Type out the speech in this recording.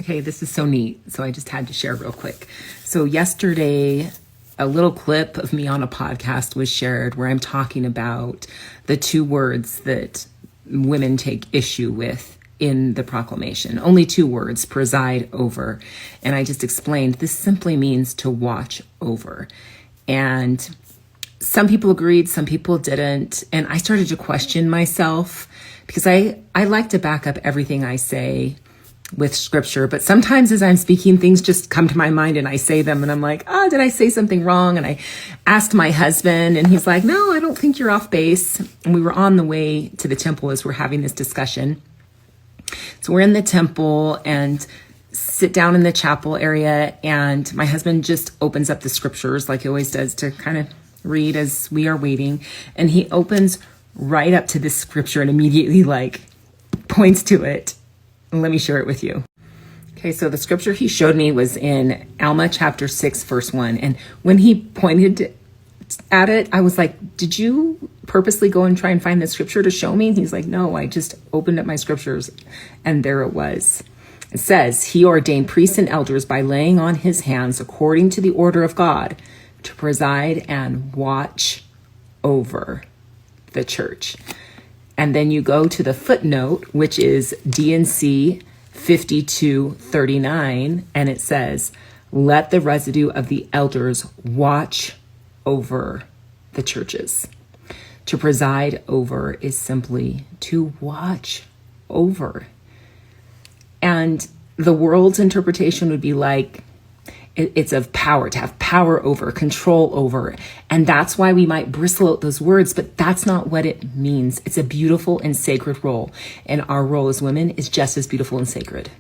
Okay, this is so neat. So I just had to share real quick. So yesterday, a little clip of me on a podcast was shared where I'm talking about the two words that women take issue with in the proclamation. Only two words, preside over. And I just explained this simply means to watch over. And some people agreed, some people didn't. And I started to question myself because I like to back up everything I say with scripture, but sometimes as I'm speaking, things just come to my mind and I say them and I'm like, did I say something wrong? And I asked my husband and he's like, no, I don't think you're off base. And we were on the way to the temple as we're having this discussion. So we're in the temple and sit down in the chapel area, and my husband just opens up the scriptures like he always does to kind of read as we are waiting. And he opens right up to this scripture and immediately points to it. Let me share it with you. Okay, so the scripture he showed me was in Alma chapter 6, verse 1. And when he pointed at it, I was like, did you purposely go and try and find the scripture to show me? And he's like, no, I just opened up my scriptures and there it was. It says, he ordained priests and elders by laying on his hands according to the order of God to preside and watch over the church. And then you go to the footnote, which is D&C 5239, and it says, let the residue of the elders watch over the churches. To preside over is simply to watch over. And the world's interpretation would be like, it's of power, to have power over, control over. And that's why we might bristle out those words, but that's not what it means. It's a beautiful and sacred role. And our role as women is just as beautiful and sacred.